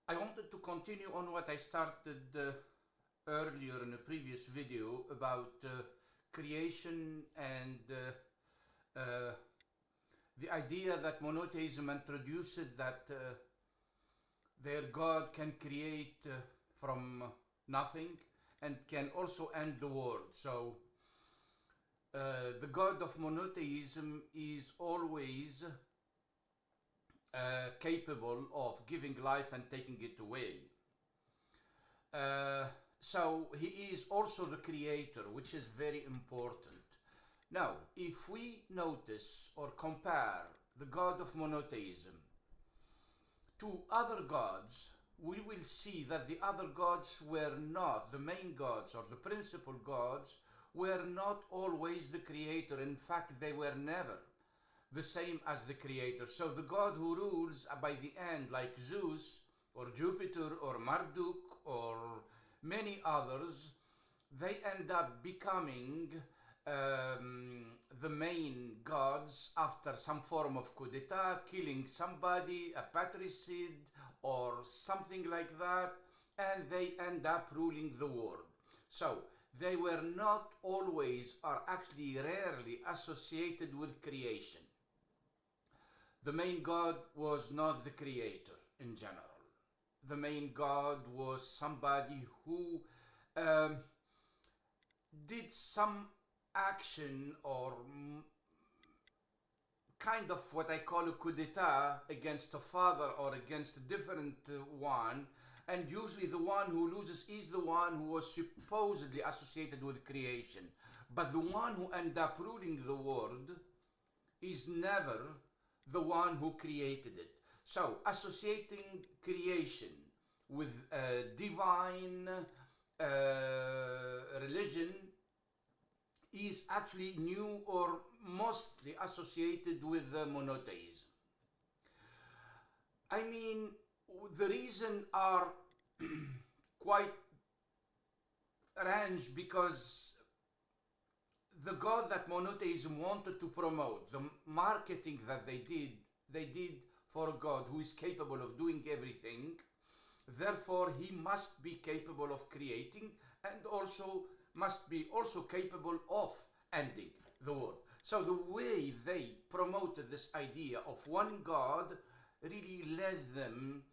I wanted to continue on what I started earlier in a previous video about creation and the idea that monotheism introduced that their God can create from nothing and can also end the world. So the God of monotheism is always capable of giving life and taking it away. So he is also the creator, which is very important. Now, if we notice or compare the God of monotheism to other gods, we will see that the other gods were not, the main gods or the principal gods, were not always the creator. In fact, they were never the same as the creator. So the God who rules by the end, like Zeus or Jupiter or Marduk or many others, they end up becoming the main gods after some form of coup d'etat, killing somebody, a patricide or something like that, and they end up ruling the world. So they were not always, or actually rarely, associated with creation. The main God was not the creator in general. The main God was somebody who did some action or kind of what I call a coup d'etat against a father or against a different one, and usually the one who loses is the one who was supposedly associated with creation. But the one who ends up ruling the world is never the one who created it. So associating creation with divine religion is actually new or mostly associated with monotheism. I mean, the reason are quite range, because the God that monotheism wanted to promote, the marketing that they did for a God who is capable of doing everything. Therefore, he must be capable of creating and also must be also capable of ending the world. So the way they promoted this idea of one God really led them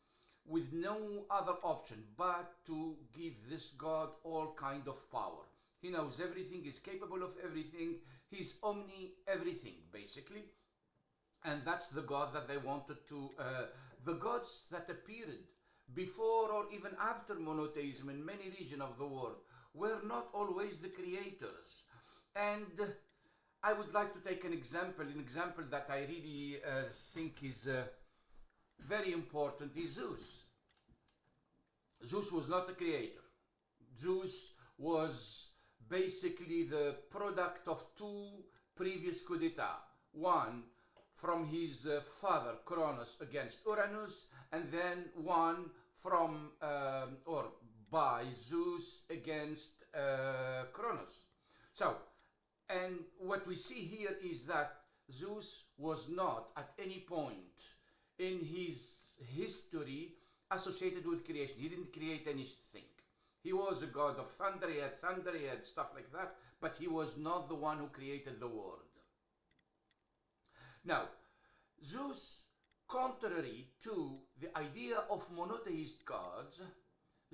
with no other option but to give this God all kind of power. He knows everything, is capable of everything, he's omni-everything, basically. And that's the God that they wanted to, the gods that appeared before or even after monotheism in many regions of the world were not always the creators. And I would like to take an example that I really think is very important is Zeus. Zeus was not a creator. Zeus was basically the product of two previous coup d'etat. One from his father Cronus against Uranus, and then one from or by Zeus against Cronus. So, and what we see here is that Zeus was not at any point in his history associated with creation. He didn't create anything. He was a god of thunder, he had stuff like that, but he was not the one who created the world. Now, Zeus, contrary to the idea of monotheist gods,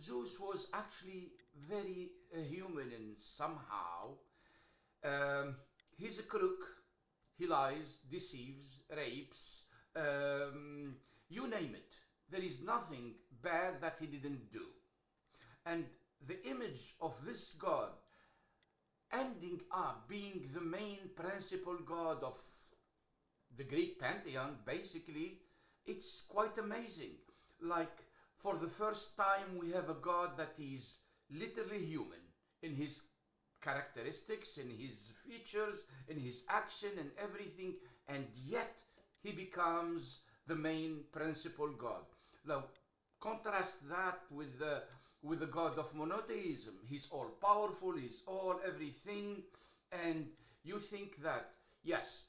Zeus was actually very human in somehow. He's a crook, he lies, deceives, rapes, you name it. There is nothing bad that he didn't do. And the image of this God ending up being the main principal God of the Greek pantheon, basically, it's quite amazing. Like, for the first time, we have a God that is literally human in his characteristics, in his features, in his action and everything, and yet he becomes the main principal God. Now, contrast that with the God of monotheism. He's all powerful, he's all everything, and you think that, yes,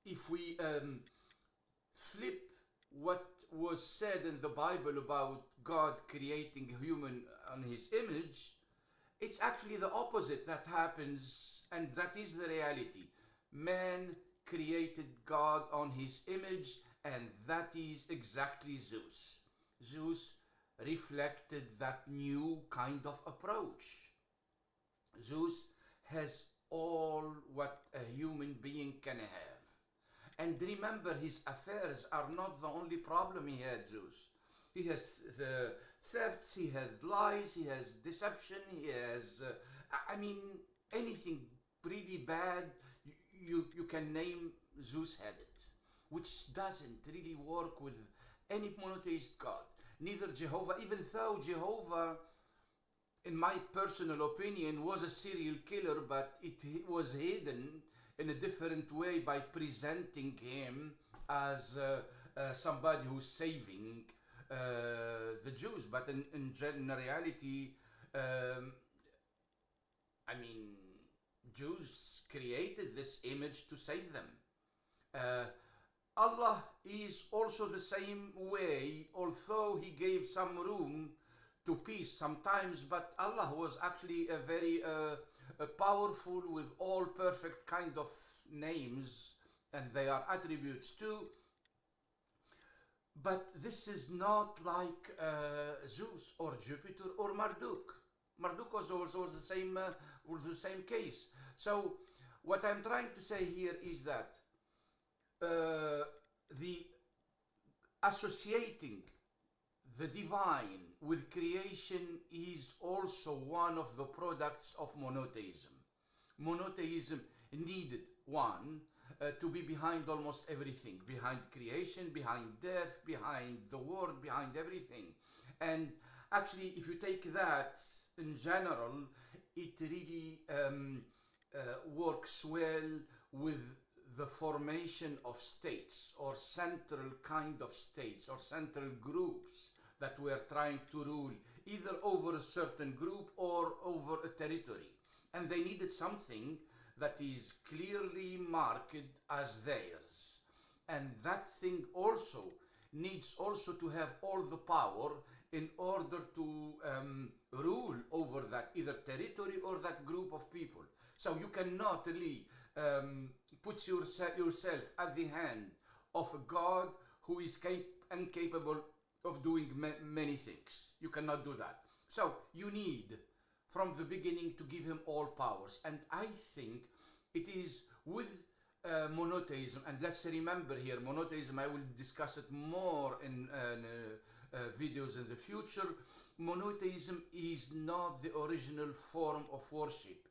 if we flip what was said in the Bible about God creating human on his image, it's actually the opposite that happens, and that is the reality. Man created God on his image, and that is exactly Zeus. Zeus reflected that new kind of approach. Zeus has all what a human being can have. And remember, his affairs are not the only problem he had, Zeus. He has thefts, he has lies, he has deception, he has, anything really bad you can name, Zeus had it, which doesn't really work with any monotheist God. Neither Jehovah, even though Jehovah, in my personal opinion, was a serial killer, but it was hidden in a different way by presenting him as somebody who's saving the Jews. But in reality, Jews created this image to save them. Allah is also the same way, although he gave some room to peace sometimes, but Allah was actually a very powerful with all perfect kind of names, and they are attributes too. But this is not like Zeus or Jupiter or Marduk. Marduk was also the same case. So what I'm trying to say here is that the associating the divine with creation is also one of the products of monotheism. Monotheism needed one to be behind almost everything, behind creation, behind death, behind the world, behind everything. And actually, if you take that in general, it really works well with the formation of states or central kind of states or central groups that were trying to rule either over a certain group or over a territory. And they needed something that is clearly marked as theirs. And that thing also needs also to have all the power in order to rule over that either territory or that group of people. So you cannot really put yourself at the hand of a God who is incapable of doing many things. You cannot do that. So you need from the beginning to give him all powers. And I think it is with monotheism, and let's remember here, monotheism, I will discuss it more in videos in the future. Monotheism is not the original form of worship.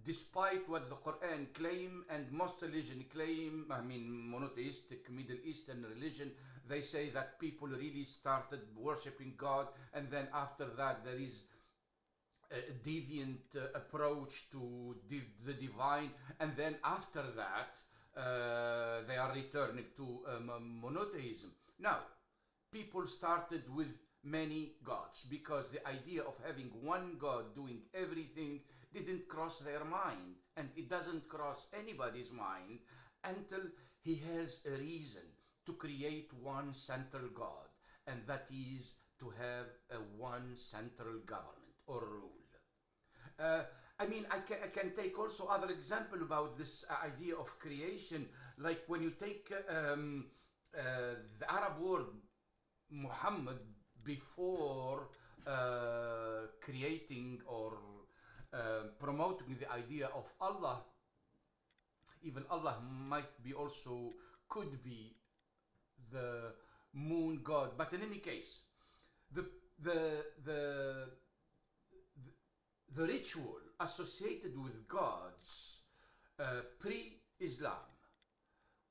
Despite what the Quran claim and most religion claim, monotheistic Middle Eastern religion, they say that people really started worshipping God, and then after that there is a deviant approach to the divine, and then after that they are returning to monotheism. Now, people started with many gods because the idea of having one God doing everything didn't cross their mind, and it doesn't cross anybody's mind until he has a reason to create one central God, and that is to have a one central government or rule. I can take also other example about this idea of creation, like when you take the Arab word Muhammad before creating or promoting the idea of Allah. Even Allah might be also, could be the moon god, but in any case, the ritual associated with gods pre-Islam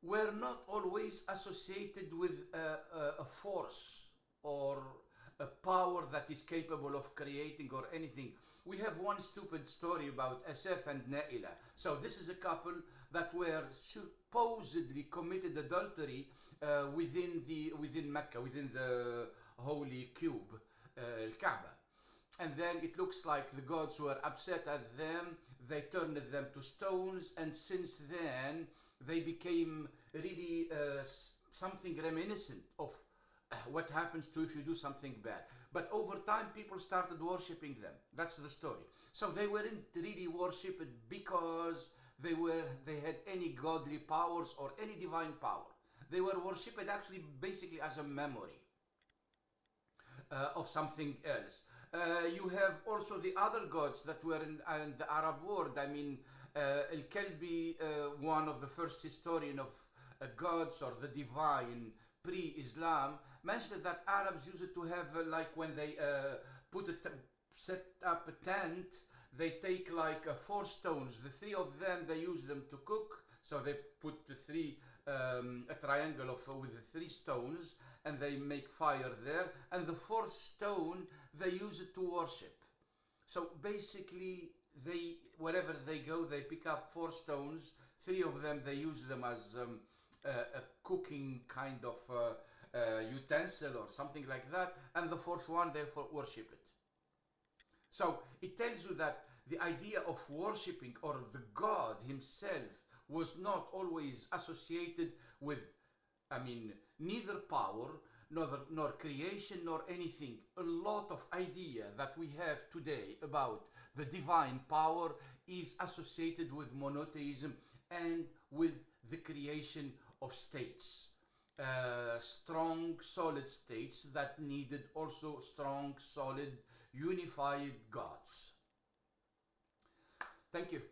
were not always associated with a force or a power that is capable of creating or anything. We have one stupid story about Asaf and Naila. So this is a couple that were supposedly committed adultery within Mecca, within the holy cube, Kaaba. And then it looks like the gods were upset at them. They turned them to stones, and since then they became really something reminiscent of what happens to if you do something bad. But over time, people started worshipping them. That's the story. So they weren't really worshipped because they had any godly powers or any divine power. They were worshipped actually basically as a memory of something else. You have also the other gods that were in the Arab world. I mean, Al-Kalbi, one of the first historian of gods or the divine pre-Islam, mentioned that Arabs used to have like when they set up a tent, they take like 4 stones. The 3 of them they use them to cook. So they put the 3 a triangle with the 3 stones, and they make fire there. And the 4th stone they use it to worship. So basically, wherever they go, they pick up 4 stones. 3 of them they use them as a cooking kind of utensil or something like that, and the 4th one they worship it. So it tells you that the idea of worshipping or the God himself was not always associated with, I mean, neither power nor creation nor anything. A lot of idea that we have today about the divine power is associated with monotheism and with the creation of states. Strong, solid states that needed also strong, solid, unified gods. Thank you.